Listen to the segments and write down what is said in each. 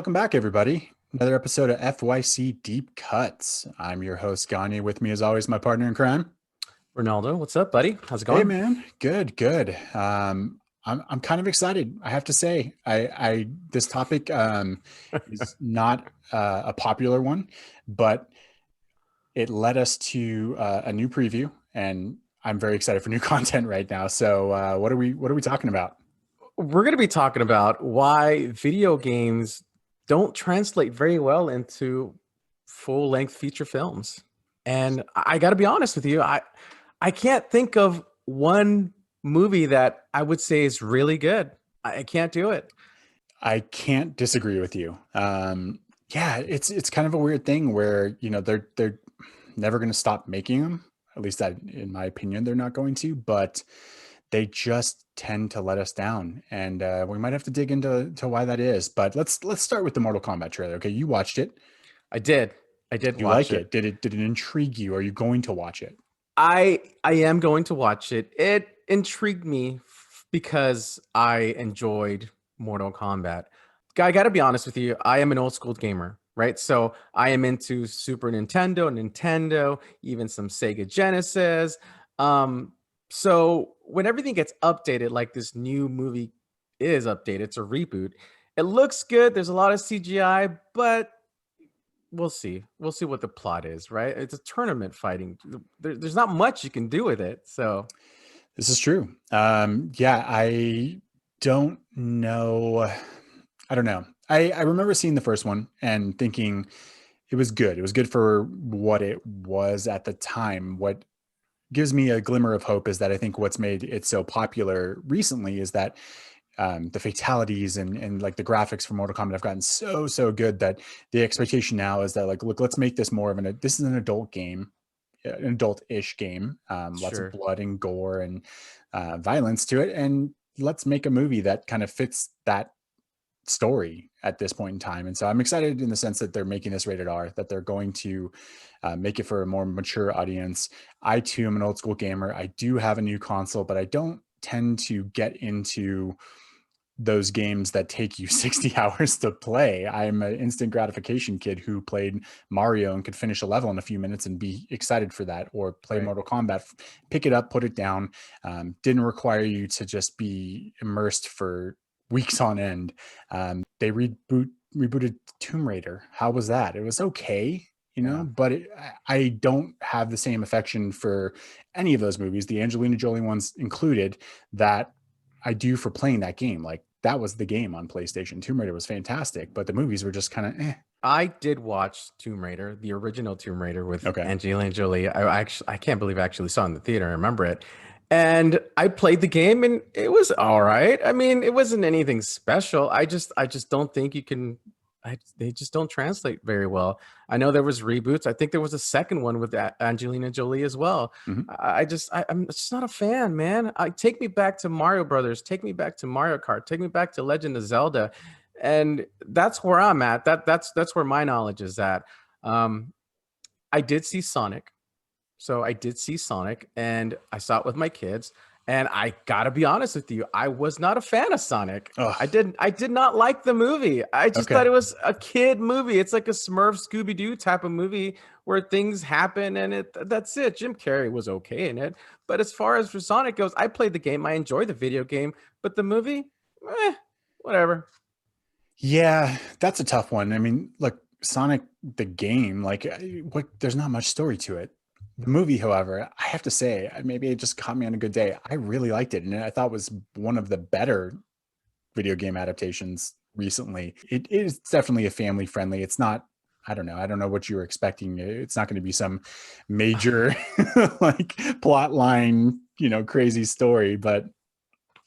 Welcome back, everybody. Another episode of FYC Deep Cuts. I'm your host, Gagne. With me, as always, my partner in crime. Ronaldo, what's up, buddy? How's it Hey, going? man. Good, good. I'm kind of excited. I have to say, I this topic is not a popular one, but it led us to a new preview, and I'm very excited for new content right now. So, what are we talking about? We're going to be talking about why video games don't translate very well into full-length feature films. And I got to be honest with you, I can't think of one movie that I would say is really good. I can't do it. I can't disagree with you. Yeah, it's kind of a weird thing where they're never going to stop making them. At least that, in my opinion, they're not going to. But they just tend to let us down, and we might have to dig into why that is. But let's start with the Mortal Kombat trailer. Okay, you watched it. I did. I did You watch like it. it? Did it intrigue you? Are you going to watch it? I am going to watch it. It intrigued me because I enjoyed Mortal Kombat. I got to be honest with you, I am an old school gamer, right? So I am into Super Nintendo, even some Sega Genesis. So when everything gets updated, like this new movie is updated, it's a reboot. It looks good. There's a lot of CGI, but we'll see. We'll see what the plot is, right? It's a tournament fighting. There's not much you can do with it. So This is true. Yeah, I don't know. I don't know. I remember seeing the first one and thinking it was good. It was good for what it was at the time. What gives me a glimmer of hope is that I think what's made it so popular recently is that the fatalities and like the graphics for Mortal Kombat have gotten so good that the expectation now is that, like, look, let's make this more of this is an adult game, an adult-ish game, lots of sure. blood and gore and violence to it, and let's make a movie that kind of fits that story at this point in time. And so I'm excited in the sense that they're making this rated R, that they're going to make it for a more mature audience. I too am an old school gamer. I do have a new console, but I don't tend to get into those games that take you 60 hours to play. I'm an instant gratification kid who played Mario and could finish a level in a few minutes and be excited for that, or play Right. Mortal Kombat, pick it up, put it down. Didn't require you to just be immersed for weeks on end. They rebooted Tomb Raider. How was that? It was okay, Yeah. but I don't have the same affection for any of those movies, the Angelina Jolie ones included, that I do for playing that game. Like, that was the game on PlayStation. Tomb Raider was fantastic, but the movies were just kind of I did watch Tomb Raider, the original Tomb Raider with okay. Angelina Jolie. I can't believe I actually saw it in the theater. I remember it. And I played the game and it was all right. I mean, it wasn't anything special. I just don't think you can they just don't translate very well. I know there was reboots. I think there was a second one with Angelina Jolie as well. Mhm. I'm just not a fan, man. Take me back to Mario Brothers, take me back to Mario Kart, take me back to Legend of Zelda, and that's where I'm at. That's where my knowledge is at. Um, I did see Sonic. So I did see Sonic and I saw it with my kids. And I gotta be honest with you, I was not a fan of Sonic. Oh, I did not like the movie. I just okay. thought it was a kid movie. It's like a Smurf Scooby-Doo type of movie where things happen and that's it. Jim Carrey was okay in it. But as far as for Sonic goes, I played the game, I enjoyed the video game, but the movie, whatever. Yeah, that's a tough one. I mean, look, Sonic the game, like, what? There's not much story to it. The movie, however, I have to say, maybe it just caught me on a good day. I really liked it, and I thought it was one of the better video game adaptations recently. It is definitely a family friendly. It's not. I don't know. I don't know what you were expecting. It's not going to be some major like plot line, crazy story, but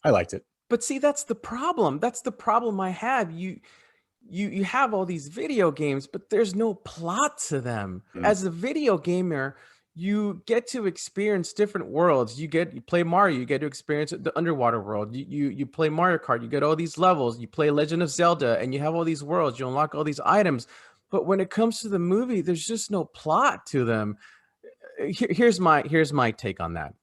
I liked it. But see, that's the problem. That's the problem I have. You have all these video games, but there's no plot to them. Mm. As a video gamer, you get to experience different worlds. You play Mario, you get to experience the underwater world. You play Mario Kart, you get all these levels. You play Legend of Zelda, and you have all these worlds. You unlock all these items. But when it comes to the movie, there's just no plot to them. Here's my take on that.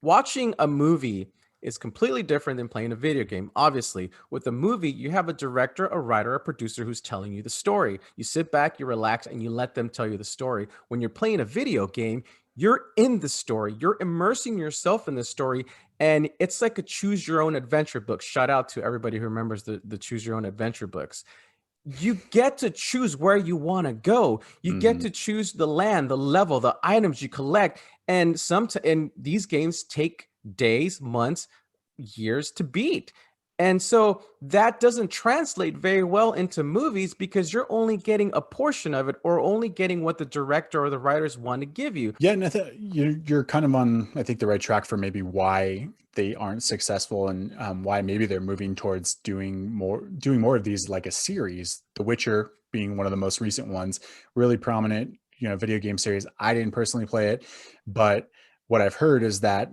Watching a movie is completely different than playing a video game. Obviously, with a movie, you have a director, a writer, a producer who's telling you the story. You sit back, you relax, and you let them tell you the story. When you're playing a video game, you're in the story, you're immersing yourself in the story, and it's like a choose your own adventure book. Shout out to everybody who remembers the choose your own adventure books. You get to choose where you want to go. You get Hmm. to choose the land, the level, the items you collect, and these games take days, months, years to beat. And so that doesn't translate very well into movies because you're only getting a portion of it or only getting what the director or the writers want to give you. Yeah, and you're kind of on, I think, the right track for maybe why they aren't successful, and why maybe they're moving towards doing more of these like a series. The Witcher being one of the most recent ones, really prominent, video game series. I didn't personally play it, but what I've heard is that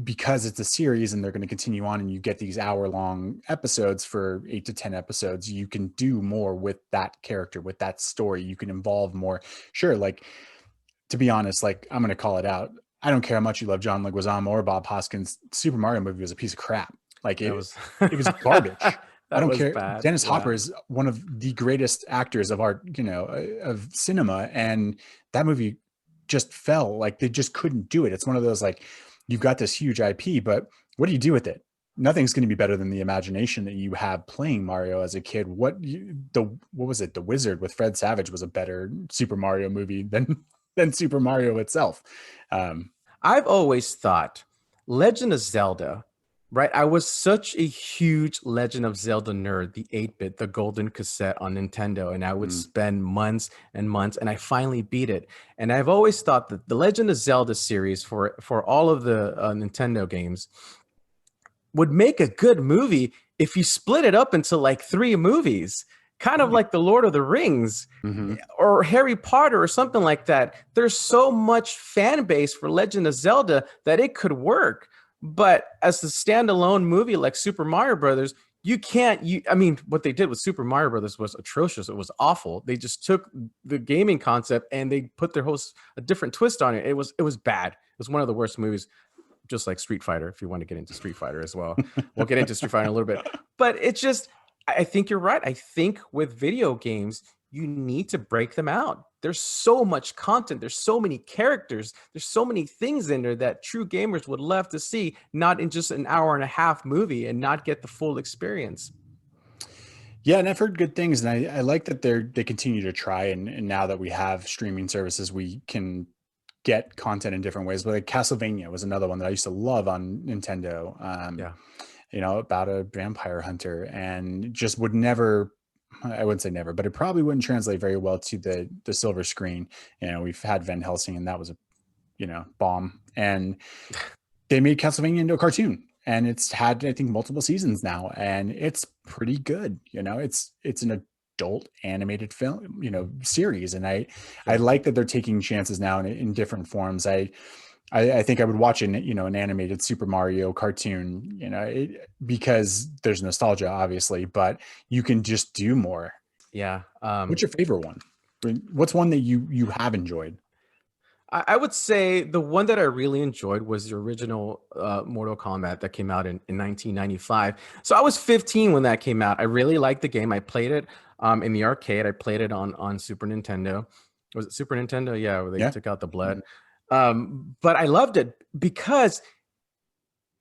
because it's a series and they're going to continue on, and you get these hour-long episodes for 8 to 10 episodes, you can do more with that character, with that story. You can involve more. Sure, like, to be honest, like, I'm going to call it out. I don't care how much you love John Leguizamo or Bob Hoskins. Super Mario movie was a piece of crap. Like, That it, was it was garbage. I that don't was care. bad. Dennis Yeah. Hopper is one of the greatest actors of art, of cinema, and that movie just fell. Like, they just couldn't do it. It's one of those, like, you've got this huge IP, but what do you do with it? Nothing's going to be better than the imagination that you have playing Mario as a kid. What was it? The Wizard with Fred Savage was a better Super Mario movie than Super Mario itself. Um, I've always thought Legend of Zelda, right? I was such a huge Legend of Zelda nerd, the 8-bit, the golden cassette on Nintendo, and I would mm, spend months and months, and I finally beat it. And I've always thought that the Legend of Zelda series for all of the Nintendo games would make a good movie if you split it up into like three movies, kind of like the Lord of the Rings mhm. or Harry Potter or something like that. There's so much fan base for Legend of Zelda that it could work. But as a standalone movie like Super Mario Brothers, you can't you I mean, what they did with Super Mario Brothers was atrocious. It was awful. They just took the gaming concept and they put their whole a different twist on it. It was bad. It was one of the worst movies, just like Street Fighter, if you want to get into Street Fighter as well. We'll get into Street Fighter in a little bit. But it's just, I think you're right. I think with video games, you need to break them out. There's so much content, there's so many characters, there's so many things in there that true gamers would love to see, not in just an hour and a half movie and not get the full experience. Yeah, and I've heard good things, and I like that they continue to try, and now that we have streaming services, we can get content in different ways. But like Castlevania was another one that I used to love on Nintendo. Yeah. About a vampire hunter, and just would never. I wouldn't say never, but it probably wouldn't translate very well to the silver screen. We've had Van Helsing, and that was a bomb, and they made Castlevania into a cartoon, and it's had, I think, multiple seasons now, and it's pretty good. It's an adult animated film, series, and I Sure. like that they're taking chances now in different forms. I think I would watch an animated Super Mario cartoon, because there's nostalgia, obviously, but you can just do more. Yeah. What's your favorite one? What's one that you have enjoyed? I would say the one that I really enjoyed was the original Mortal Kombat that came out in 1995. So I was 15 when that came out. I really liked the game. I played it in the arcade. I played it on Super Nintendo. Was it Super Nintendo? Yeah, where they Yeah. took out the blood. But I loved it because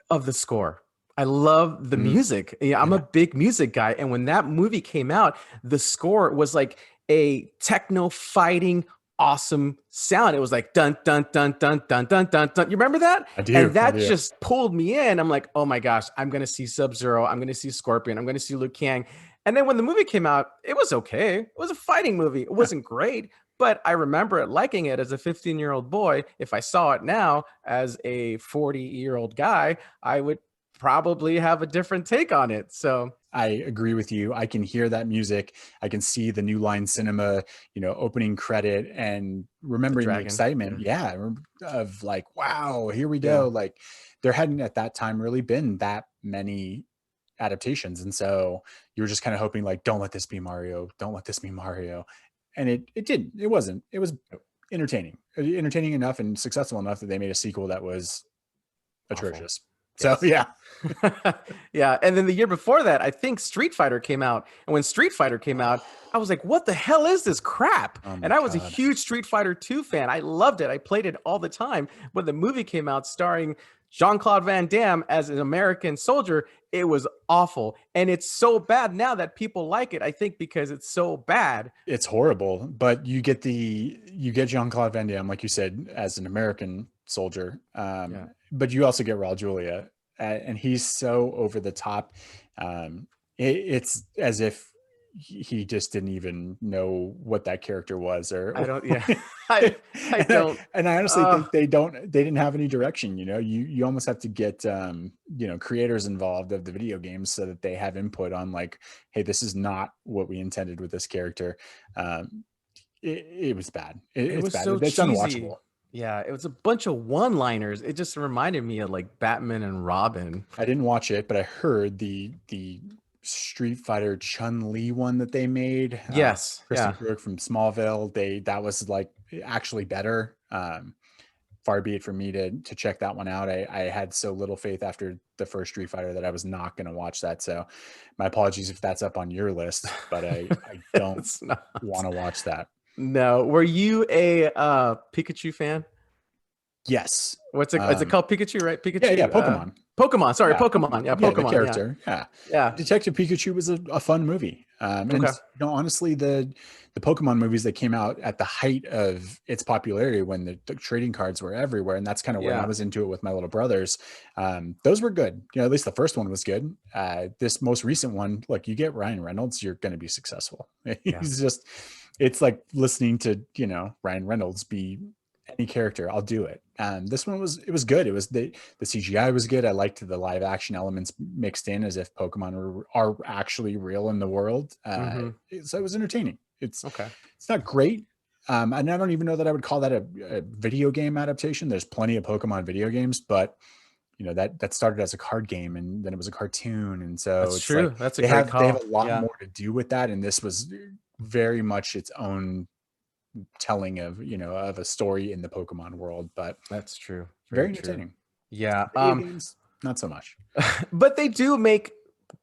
of the score. I love the Mhm. music. Yeah, I'm a Yeah. big music guy. And when that movie came out, the score was like a techno fighting awesome sound. It was like dun dun dun dun dun dun dun dun. You remember that? I And do. I that do. just pulled me in. I'm like, oh my gosh, I'm gonna see Sub-Zero, I'm gonna see Scorpion, I'm gonna see Liu Kang. And then when the movie came out, it was okay. It was a fighting movie. It Yeah. wasn't great, but I remember it liking it as a 15-year-old boy. If I saw it now as a 40-year-old guy, I would probably have a different take on it. So I agree with you. I can hear that music. I can see the New Line Cinema, opening credit, and the remembering the dragon, excitement. yeah, Yeah, of like, wow, here we yeah, go. Like, there hadn't at that time really been that many adaptations, and so you were just kind of hoping, like, don't let this be Mario. Don't let this be Mario. And it didn't. It wasn't. It was entertaining enough and successful enough that they made a sequel that was awful. atrocious. So Yes. yeah. Yeah. And then the year before that, I think Street Fighter came out. And when Street Fighter came out, I was like, what the hell is this crap? Oh And my I was a God. huge Street Fighter 2 fan. I loved it. I played it all the time. When the movie came out starring Jean-Claude Van Damme as an American soldier, it was awful. And it's so bad now that people like it, I think, because it's so bad. It's horrible, but you get Jean-Claude Van Damme, like you said, as an American soldier. Yeah. But you also get Raul Julia, and he's so over the top. It's as if he just didn't even know what that character was, I or don't, yeah. I don't. and I honestly Uh, think they didn't have any direction. You almost have to get creators involved of the video games so that they have input on, like, hey, this is not what we intended with this character. It was bad. it It's was bad. so It's cheesy. unwatchable. Yeah, it was a bunch of one-liners. It just reminded me of like Batman and Robin. I didn't watch it, but I heard the Street Fighter Chun-Li one that they made. Yes. Kristen Yeah. Krug from Smallville. That was like actually better. Far be it from me to check that one out. I had so little faith after the first Street Fighter that I was not going to watch that. So my apologies if that's up on your list, but I don't It's not. want to watch that. No. Were you a Pikachu fan? Yes. What's it? Is it called Pikachu, right? Yeah, Pikachu. yeah, Pokemon. Pokemon. Sorry, Yeah, Pokemon. Yeah, yeah, the Pokemon. Yeah. character. Yeah, Yeah. Detective Pikachu was a fun movie. And Okay. honestly, the Pokemon movies that came out at the height of its popularity when the trading cards were everywhere, and that's kind of when I Yeah. was into it with my little brothers. Those were good. At least the first one was good. This most recent one, look, you get Ryan Reynolds, you're going to be successful. Yeah. It's like listening to Ryan Reynolds be any character. I'll do it. This one it was good. It was the CGI was good. I liked the live action elements mixed in as if Pokemon are actually real in the world. Hmm. So it was entertaining. Okay. It's not great. And I don't even know that I would call that a video game adaptation. There's plenty of Pokemon video games, but that started as a card game and then it was a cartoon. And so That's it's like true. That's a they great have call. a lot Yeah. more to do with that. And this was very much its own telling of a story in the Pokemon world, but That's true. very Very true. entertaining. Yeah. Video games, not so much. But they do make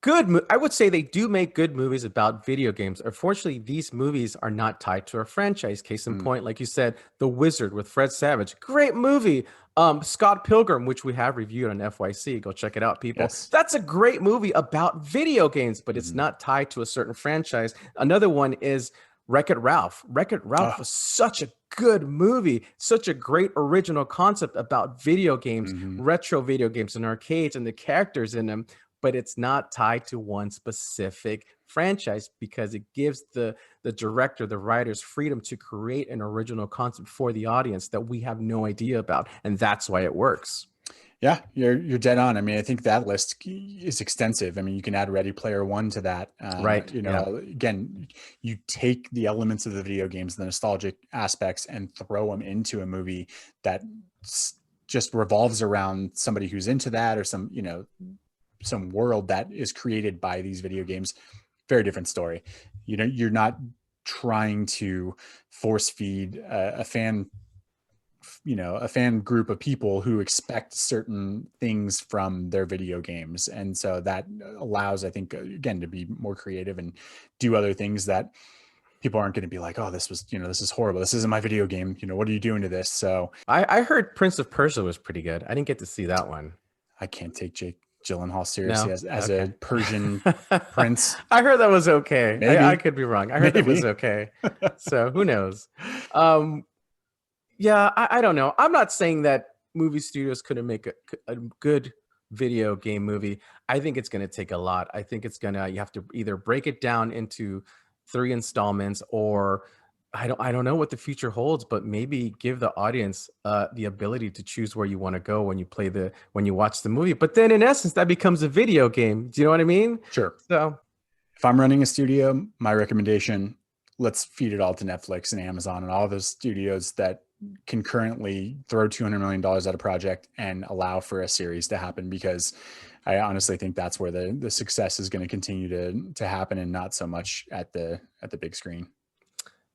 I would say they do make good movies about video games. Unfortunately, these movies are not tied to a franchise. Case in Mm, point, like you said, The Wizard with Fred Savage, great movie. Scott Pilgrim, which we have reviewed on FYC, go check it out, people. yes. That's a great movie about video games, but it's Mhm. not tied to a certain franchise. Another one is Wreck-It Ralph. Wreck-It Ralph Oh, was such a good movie, such a great original concept about video games, mhm. retro video games and arcades and the characters in them, but it's not tied to one specific franchise because it gives the director, the writers freedom to create an original concept for the audience that we have no idea about, and that's why it works. Yeah, you're dead on. I mean, I think that list is extensive. I mean, you can add Ready Player One to that. Right. Yeah. Again, you take the elements of the video games, the nostalgic aspects, and throw them into a movie that just revolves around somebody who's into that or some world that is created by these video games. Very different story. You're not trying to force feed a fan group of people who expect certain things from their video games. And so that allows, I think, again, to be more creative and do other things that people aren't going to be like, oh, this is horrible. This isn't my video game. What are you doing to this? So I heard Prince of Persia was pretty good. I didn't get to see that one. I can't take Jake Gyllenhaal seriously No? as Okay. a Persian prince. I heard that was okay. Maybe. I could be wrong. I heard that was Maybe. okay. So who knows? Um, yeah, I don't know. I'm not saying that movie studios couldn't make a good video game movie. I think it's going to take a lot. I think you have to either break it down into 3 installments, or I don't know what the future holds, but maybe give the audience the ability to choose where you want to go when you watch the movie. But then in essence, that becomes a video game. Do you know what I mean? Sure. So If I'm running a studio, my recommendation, let's feed it all to Netflix and Amazon and all those studios that can currently throw $200 million at a project and allow for a series to happen, because I honestly think that's where the success is going to continue to happen, and not so much at the big screen.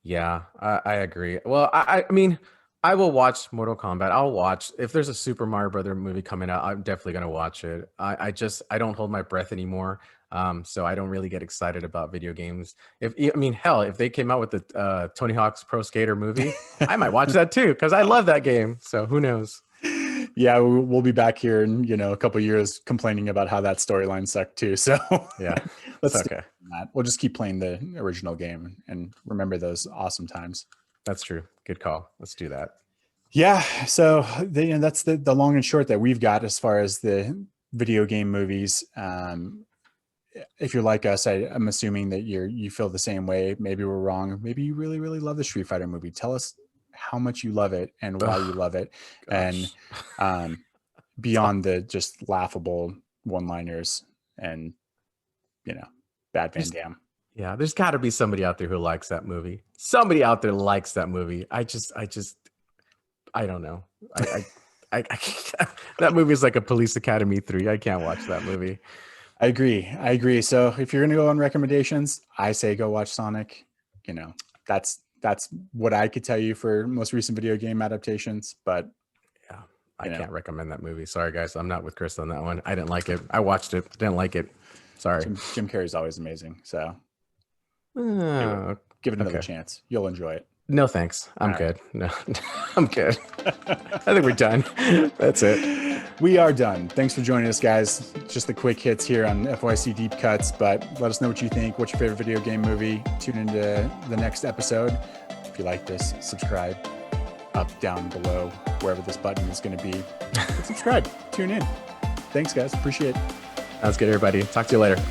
yeah, I agree. Well, I mean, I will watch Mortal Kombat. I'll watch if there's a Super Mario Brother movie coming out. I'm definitely gonna watch it. I don't hold my breath anymore. So I don't really get excited about video games. If I mean, hell, if they came out with the Tony Hawk's Pro Skater movie, I might watch that too because I love that game. So who knows? Yeah, we'll be back here in a couple of years complaining about how that storyline sucked too. So Yeah, it's let's stick okay. with that. We'll just keep playing the original game and remember those awesome times. That's true. Good call. Let's do that. Yeah, so that's the long and short that we've got as far as the video game movies. If you're like us, I'm assuming that you feel the same way. Maybe we're wrong. Maybe you really, really love the Street Fighter movie. Tell us how much you love it and why you love it. And Gosh. beyond the just laughable one-liners and bad Van Damme. Yeah, there's got to be somebody out there who likes that movie. Somebody out there likes that movie. I don't know. I that movie is like a Police Academy 3. I can't watch that movie. I agree. So if you're gonna go on recommendations, I say go watch Sonic. That's what I could tell you for most recent video game adaptations. But yeah, I can't recommend that movie. Sorry, guys. I'm not with Chris on that one. I didn't like it. I watched it. Didn't like it. Sorry. Jim Carrey's always amazing. So give it another chance. You'll enjoy it. No, thanks. I'm good. No, I'm good. I think we're done. That's it. We are done. Thanks for joining us, guys. Just the quick hits here on FYC Deep Cuts, but let us know what you think. What's your favorite video game movie? Tune into the next episode. If you like this, subscribe. Up, down, below, wherever this button is going to be. Subscribe. Tune in. Thanks, guys. Appreciate it. Sounds good, everybody. Talk to you later.